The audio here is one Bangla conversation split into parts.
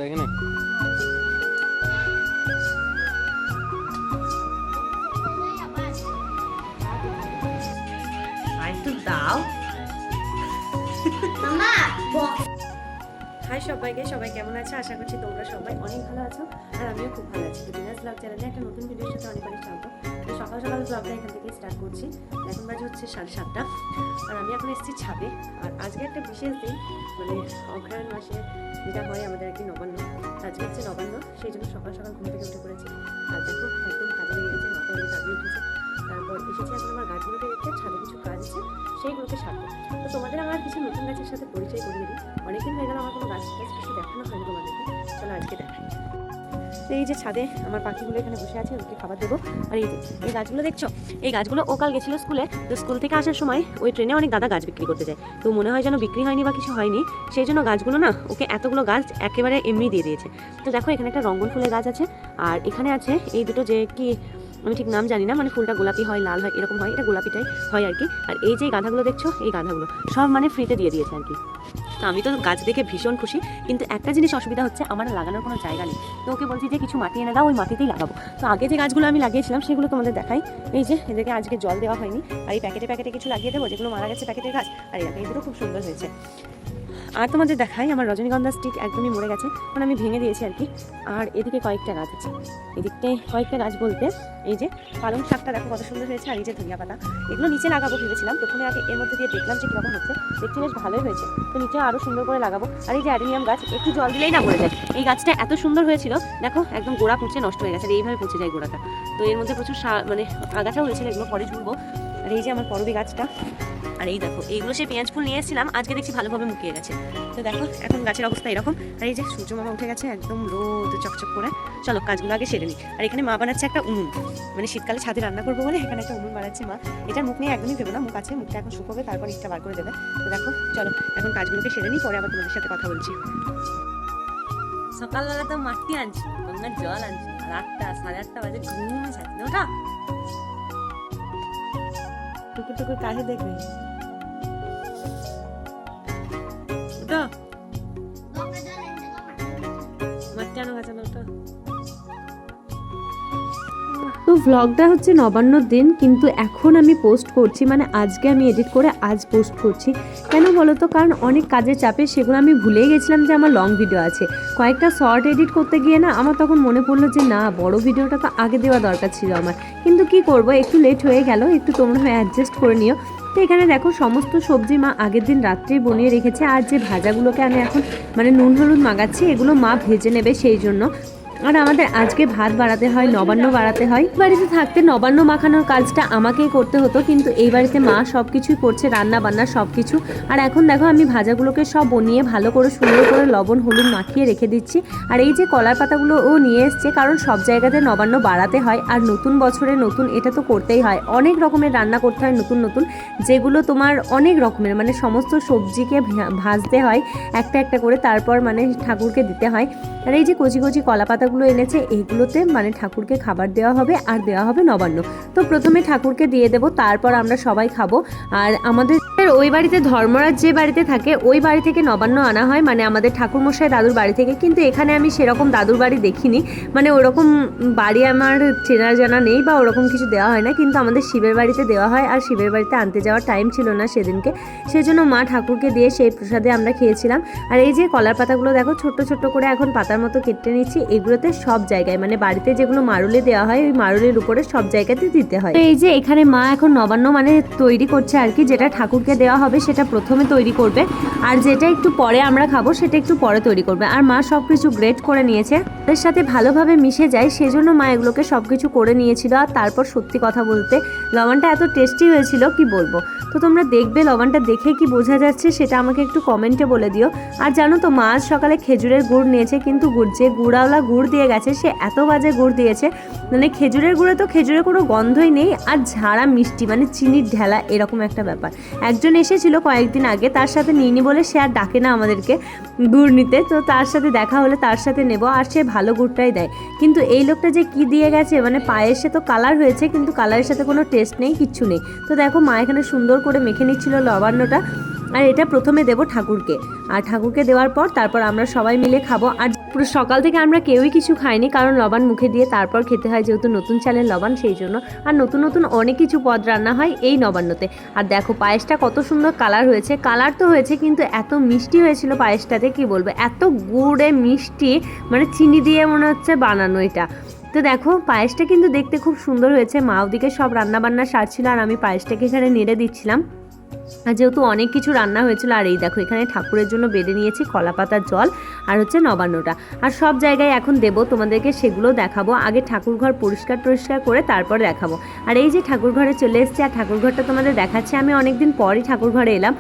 এখানে একটু দাও। হাই সবাইকে, সবাই কেমন আছে? আশা করছি তোমরা সবাই অনেক ভালো আছো আর আমিও খুব ভালো আছি। তো ডিনাস ব্লগ চ্যানেলে একটা নতুন ভিডিওর সাথে অনেক অনেক স্বাগত। তো সকাল সকাল ব্লগটা এখান থেকে স্টার্ট করছি। এখন বাজে হচ্ছে 7:30 আর আমি এখন এসেছি ছাদে। আর আজকে একটা বিশেষ দিন, মানে অগ্রহায়ণ মাসে যেটা হয় আমাদের আর কি নবান্ন। আজকে হচ্ছে নবান্ন, সেই জন্য সকাল সকাল ঘুম থেকে উঠে পড়েছি। আর দেখো একদম কাজে লেগে গেছে, মাথা অনেক কাজে উঠেছে। তারপর এসেছি এখন আমার গাছগুলোকে দেখতে, ছাদে কিছু কাজ আছে সেইগুলোকে সারবো। তো তোমাদের আমার কিছু নতুন গাছের সাথে পরিচয় করিয়ে দিই। অনেকদিন হয়ে গেল আমার কোনো গাছ কিছু দেখানো হয়নি তোমাদেরকে, চলো আজকে দেখাই। তো এই যে ছাদে আমার পাখিগুলো এখানে বসে আছে, ওকে খাবার দেবো। আর এই যে এই গাছগুলো দেখছো, এই গাছগুলো ও কাল গেছিলো স্কুলে। তো স্কুল থেকে আসার সময় ওই ট্রেনে অনেক দাদা গাছ বিক্রি করতে যায়, তো মনে হয় যেন বিক্রি হয়নি বা কিছু হয়নি, সেই জন্য গাছগুলো না ওকে এতগুলো গাছ একেবারে এমনি দিয়ে দিয়েছে। তো দেখো এখানে একটা রঙ্গন ফুলের গাছ আছে, আর এখানে আছে এই দুটো, যে কি আমি ঠিক নাম জানি না, মানে ফুলটা গোলাপি হয়, লাল হয়, এরকম হয়, এটা গোলাপিটাই হয় আর কি। আর এই যে গাঁধাগুলো দেখছো, এই গাঁধাগুলো সব মানে ফ্রিতে দিয়ে দিয়েছে আর কি। তো আমি তো গাছ দেখে ভীষণ খুশি, কিন্তু একটা জিনিস অসুবিধা হচ্ছে, আমার লাগানোর কোনো জায়গা নেই। তো ওকে বলছি যে কিছু মাটি এনে দাও, ওই মাটিতেই লাগাবো। তো আগে যে গাছগুলো আমি লাগিয়েছিলাম সেগুলো তোমাদের দেখাই। এই যে এদেরকে আজকে জল দেওয়া হয়নি, আর এই প্যাকেটে প্যাকেটে কিছু লাগিয়ে দেবো, যেগুলো মারা গেছে প্যাকেটের গাছ। আর এই দুটো খুব সুন্দর হয়েছে। আর তোমাদের দেখাই, আমার রজনীগন্ধা স্টিক একদমই মরে গেছে, মানে আমি ভেঙে দিয়েছি আর কি। আর এদিকে কয়েকটা গাছ আছে, এদিকটায় কয়েকটা গাছ বলতে এই যে পালং শাকটা দেখো কত সুন্দর হয়েছে, আর এই যে ধনিয়া পাতা, এগুলো নিচে লাগাবো ভেবেছিলাম। প্রথমে আগে এর মধ্যে দিয়ে দেখলাম যে কীরকম হচ্ছে, দেখছি বেশ ভালোই হয়েছে। তো নিচে আরও সুন্দর করে লাগাবো। আর এই যে অ্যাডেনিয়াম গাছ, একটু জল দিলেই না পড়ে যায়। এই গাছটা এত সুন্দর হয়েছিল, দেখো একদম গোড়া পচে নষ্ট হয়ে গেছে, আর এইভাবে পচে যায় গোড়াটা। তো এর মধ্যে প্রচুর মানে আগাছাও হয়েছিল, এগুলো পরে ঝুলবো। আর এই যে আমার করবী গাছটা, আর এই দেখো এইগুলো সে পেঁয়াজ ফুল নিয়ে এসেছিলাম, আজকে দেখছি ভালোভাবে মুখিয়ে গেছে। তো দেখো এখন গাছের অবস্থা এরকম। আর এই যে সূর্য মামা উঠে গেছে একদম রোদ চকচক করে। চলো কাজগুলো আগে সেরে নিই। আর এখানে মা বানাচ্ছে একটা উনুন, মানে শীতকালে ছাদে রান্না করবো বলে এখানে একটা উনুন বানাচ্ছে মা। এটার মুখ নিয়ে একদমই ভেবো না, মুখ আছে, মুখটা এখন শুকোবে, তারপর ইটটা বার করে দেবে। তো দেখো চলো এখন কাজগুলোকে সেরে নিই, পরে আবার তোমাদের সাথে কথা বলছি। সকালবেলা তো মাটি আনছি, গঙ্গার জল আনছি, আর 8টা 8:30 বাজে ঘুম ছাড়ছে ওটা। টুকুর টুকুর কাছে দেখবে ওটা মাটি আনো গাছানো ওটা। তো ভ্লগটা হচ্ছে নবান্নর দিন, কিন্তু এখন আমি পোস্ট করছি, মানে আজকে আমি এডিট করে আজ পোস্ট করছি। কেন বলো তো, কারণ অনেক কাজের চাপে সেগুলো আমি ভুলেই গেছিলাম যে আমার লং ভিডিও আছে। কয়েকটা শর্ট এডিট করতে গিয়ে না আমার তখন মনে পড়লো যে না, বড় ভিডিওটা তো আগে দেওয়া দরকার ছিল আমার, কিন্তু কি করব, একটু লেট হয়ে গেল, একটু তোমরা অ্যাডজাস্ট করে নিও। তো এখানে দেখো সমস্ত সবজি মা আগের দিন রাত্রেই বনিয়ে রেখেছে, আর যে ভাজাগুলোকে আমি এখন মানে নুন হলুদ মাগাচ্ছি, এগুলো মা ভেজে নেবে সেই জন্য। আর আমাদের আজকে ভাত বাড়াতে হয়, নবান্ন বাড়াতে হয়। বাড়িতে থাকতে নবান্ন মাখানোর কাজটা আমাকেই করতে হতো, কিন্তু এই বাড়িতে মা সব কিছুই করছে, রান্না বান্না সব কিছু। আর এখন দেখো আমি ভাজাগুলোকে সব বনিয়ে ভালো করে সুন্দর করে লবণ হলুদ মাখিয়ে রেখে দিচ্ছি। আর এই যে কলার পাতাগুলো ও নিয়ে এসছে, কারণ সব জায়গাতে নবান্ন বাড়াতে হয়, আর নতুন বছরে নতুন এটা তো করতেই হয়। অনেক রকমের রান্না করতে হয় নতুন নতুন, যেগুলো তোমার অনেক রকমের, মানে সমস্ত সবজিকে ভাজতে হয় একটা একটা করে, তারপর মানে ঠাকুরকে দিতে হয়। আর এই যে কচি কচি কলা পাতাগুলো এনেছে, এইগুলোতে মানে ঠাকুরকে খাবার দেওয়া হবে, আর দেওয়া হবে নবান্ন। তো প্রথমে ঠাকুরকে দিয়ে দেবো, তারপর আমরা সবাই খাবো। আর আমাদের ওই বাড়িতে ধর্মরাজ যে বাড়িতে থাকে, ওই বাড়ি থেকে নবান্ন আনা হয়, মানে আমাদের ঠাকুরমশাই দাদুর বাড়ি থেকে। কিন্তু এখানে আমি সেরকম দাদুর বাড়ি দেখিনি, মানে ওরকম বাড়ি আমার চেনা জানা নেই বা ওরকম কিছু দেওয়া হয় না, কিন্তু আমাদের শিবের বাড়িতে দেওয়া হয়। আর শিবের বাড়িতে আনতে যাওয়ার টাইম ছিল না সেদিনকে, সেজন্য মা ঠাকুরকে দিয়ে সেই প্রসাদে আমরা খেয়েছিলাম। আর এই যে কলার পাতাগুলো দেখো ছোট্ট ছোট্ট করে এখন পাতার মতো কেটে নিচ্ছি, এগুলোতে সব জায়গায় মানে বাড়িতে যেগুলো মারুলে দেওয়া হয়, ওই মারুলের উপরে সব জায়গাতে দিতে হয়। তো এই যে এখানে মা এখন নবান্ন মানে তৈরি করছে আর কি, যেটা ঠাকুরকে দেওয়া হবে সেটা প্রথমে তৈরি করবে, আর যেটা একটু পরে আমরা খাবো সেটা একটু পরে তৈরি করবে। আর মা সব কিছু গ্রেট করে নিয়েছে, এর সাথে ভালোভাবে মিশে যায়, সেজন্য মা এগুলোকে সব কিছু করে নিয়েছিল। আর তারপর সত্যি কথা বলতে লবণটা এত টেস্টি হয়েছিল কি বলবো। তো তোমরা দেখবে লবণটা দেখে কি বোঝা যাচ্ছে সেটা আমাকে একটু কমেন্টে বলে দিও। আর জানো তো মা আজ সকালে খেজুরের গুড় নিয়েছে, কিন্তু যে গুড়াওয়ালা গুড় দিয়ে গেছে সে এত বাজে গুড় দিয়েছে, মানে খেজুরের গুড়ে তো খেজুরের কোনো গন্ধই নেই, আর ঝাড়া মিষ্টি, মানে চিনির ঢেলা এরকম একটা ব্যাপার। একজন এসেছিল কয়েকদিন আগে, তার সাথে নিইনি বলে সে আর ডাকে না আমাদেরকে গুড় নিতে, তো তার সাথে দেখা হলে তার সাথে নেব, আর সে ভালো গুড়টাই দেয়। কিন্তু এই লোকটা যে কি দিয়ে গেছে, মানে পায়েসে তো কালার হয়েছে, কিন্তু কালারের সাথে কোনো টেস্ট নেই, কিচ্ছু নেই। তো দেখো মা এখানে সুন্দর করে মেখে নিচ্ছিল লবণ্যটা। আর এটা প্রথমে দেবো ঠাকুরকে, আর ঠাকুরকে দেওয়ার পর তারপর আমরা সবাই মিলে খাবো। আর পুরো সকাল থেকে আমরা কেউই কিছু খাইনি, কারণ লবণ মুখে দিয়ে তারপর খেতে হয়, যেহেতু নতুন চালের লবণ সেই জন্য। আর নতুন নতুন অনেক কিছু পদ রান্না হয় এই নবান্নতে। আর দেখো পায়েসটা কত সুন্দর কালার হয়েছে, কালার তো হয়েছে কিন্তু এত মিষ্টি হয়েছিল পায়েসটাতে কি বলবো, এত গুড়ে মিষ্টি, মানে চিনি দিয়ে মনে হচ্ছে বানানো এটা। তো দেখো পায়েসটা কিন্তু দেখতে খুব সুন্দর হয়েছে। মা ওদিকে সব রান্নাবান্না সারছিল আর আমি পায়েসটাকে এখানে নেড়ে দিচ্ছিলাম, আর যেহেতু অনেক কিছু রান্না হয়েছিল। আর এই দেখো এখানে ঠাকুরের জন্য বেড়ে নিয়েছি কলা পাতার জল আর হচ্ছে নবান্নটা। আর সব জায়গায় এখন দেবো, তোমাদেরকে সেগুলো দেখাবো। আগে ঠাকুর ঘর পরিষ্কার করে তারপর দেখাবো। আর এই যে ঠাকুর ঘরে চলে এসেছি, আর ঠাকুর ঘরটা তোমাদের দেখাচ্ছি। আমি অনেকদিন পরই ঠাকুর ঘরে এলাম।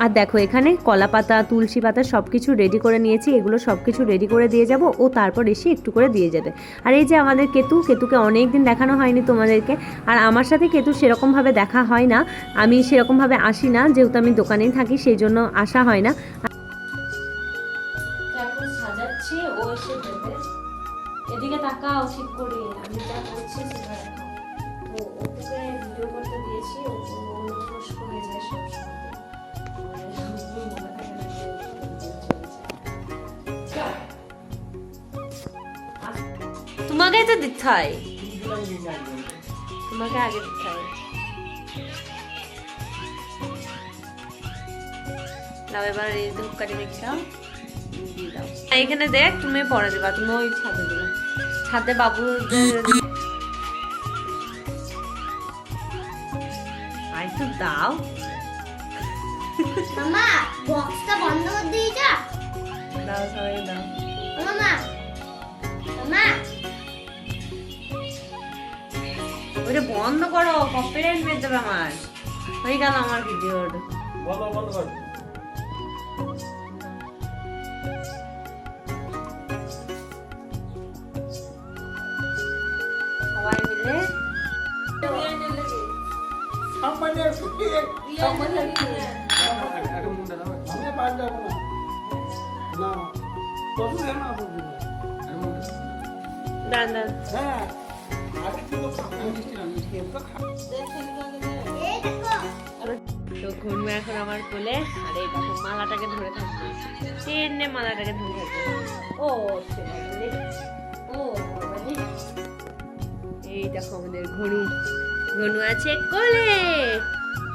আর দেখো এখানে কলা পাতা, তুলসী পাতা সব কিছু রেডি করে নিয়েছি। এগুলো সব কিছু রেডি করে দিয়ে যাব, ও তারপর এসে একটু করে দিয়ে যাবে। আর এই যে আমাদের কেতুকে অনেক দিন দেখানো হয়নি তোমাদেরকে। আর আমার সাথে কেতু সেরকমভাবে দেখা হয় না, আমি সেরকমভাবে আসি না, যেহেতু আমি দোকানেই থাকি সেই জন্য আসা হয় না। এখন সাজাচ্ছি, ও এসে দেবে। এদিকে তাকাও ঠিক করে, আমি যা করছি সেটা দেখো। ওকে ভিডিও করতে দিয়েছি, ও নষ্ট হয়ে যায় সব সময়। তোমাকে তো দিতে হয়, তোমাকে আগে দিতে হয়। দাও এবার এই ধূপকাঠি দেখে দাও, দিয়ে দাও। এখানে দেখ, তুমি পরে দেবা, তুমি ওই ছাদে দেবে, ছাদে বাবু। আই তো দাও মামা, বক্সটা বন্ধ করে দিই যা। দাও সবাই দাও। মামা, মামা, ওইটা বন্ধ করো, কপিরাইট পেয়ে যাবে আমার। হয়ে গেল আমার ভিডিও। বন্ধ কর। সবাই মিলে দাঁড়ান দাঁড়ান। এই দেখো। তো ঘুরবে এখন আমার কোলে। আর এই দেখো মালাটাকে ধরে থাকবে, টেনে মালাটাকে ধরে থাকবে। ও বাবারে। এই দেখো আমাদের ঘনু আছে কোলে।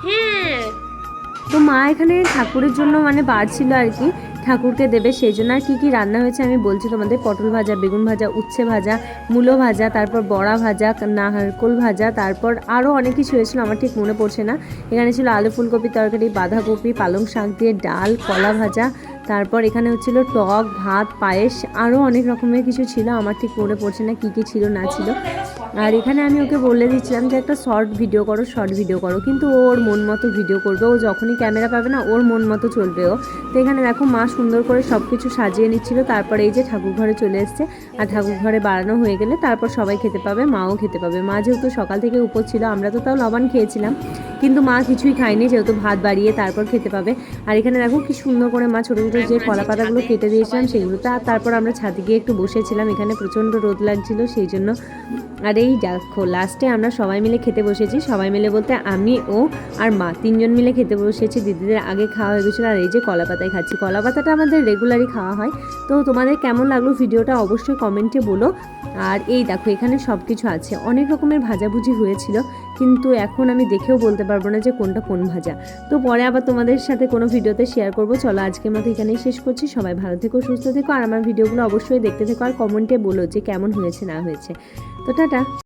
হ্যাঁ, তো মা এখানে ঠাকুরের জন্য মানে বাড়ছিল আর কি, ঠাকুরকে দেবে সেই জন্য। আর কী কী রান্না হয়েছে আমি বলছি তোমাদের। পটল ভাজা, বেগুন ভাজা, উচ্ছে ভাজা, মূলো ভাজা, তারপর বড়া ভাজা, নারকোল ভাজা, তারপর আরও অনেক কিছু হয়েছিল, আমার ঠিক মনে পড়ছে না। এখানে ছিল আলু ফুলকপি তরকারি, বাঁধাকপি, পালং শাক দিয়ে ডাল, কলা ভাজা, তারপর এখানে হচ্ছিল টক, ভাত, পায়েস, আরও অনেক রকমের কিছু ছিল, আমার ঠিক মনে পড়ছে না কী কী ছিল না ছিল। আর এখানে আমি ওকে বলে দিচ্ছিলাম যে একটা শর্ট ভিডিও করো, কিন্তু ওর মন মতো ভিডিও করবে। ও যখনই ক্যামেরা পাবে না ওর মন মতো চলবে ও। তো এখানে দেখো মা সুন্দর করে সব কিছু সাজিয়ে নিচ্ছিল। তারপরে এই যে ঠাকুর ঘরে চলে এসছে, আর ঠাকুর ঘরে বাড়ানো হয়ে গেলে তারপর সবাই খেতে পাবে, মাও খেতে পাবে। মা যেহেতু সকাল থেকে উপর ছিল, আমরা তো তাও লবণ খেয়েছিলাম, কিন্তু মা কিছুই খায়নি, যেহেতু ভাত বাড়িয়ে তারপর খেতে পাবে। আর এখানে দেখো কি সুন্দর করে মা ছোটো ছোটো যে কলা পাতাগুলো কেটে দিয়েছিলাম সেগুলোতে। আর তারপর আমরা ছাদে গিয়ে একটু বসেছিলাম, এখানে প্রচণ্ড রোদ লাগছিল সেই জন্য। আর এই দেখো লাস্টে আমরা সবাই মিলে খেতে বসেছি, সবাই মিলে বলতে আমি, ও আর মা, তিনজন মিলে খেতে বসেছি। দিদিদের আগে খাওয়া হয়ে গেছিলো। আর এই যে কলা পাতায় খাচ্ছি, কলা পাতাটা আমাদের রেগুলারই খাওয়া হয়। তো তোমাদের কেমন লাগলো ভিডিওটা অবশ্যই কমেন্টে বলো। আর এই দেখো এখানে সব কিছু আছে, অনেক রকমের ভাজাভুজি হয়েছিল, কিন্তু এখন আমি দেখেও বলতে পারবো না যে কোনটা কোন ভাজা। তো পরে আবার তোমাদের সাথে কোনো ভিডিওতে শেয়ার করবো। চলো আজকের মতো এখানেই শেষ করছি। সবাই ভালো থেকো, সুস্থ থেকো, আর আমার ভিডিওগুলো অবশ্যই দেখতে থেকো, আর কমেন্টে বলো যে কেমন হয়েছে না হয়েছে। তো টাটা।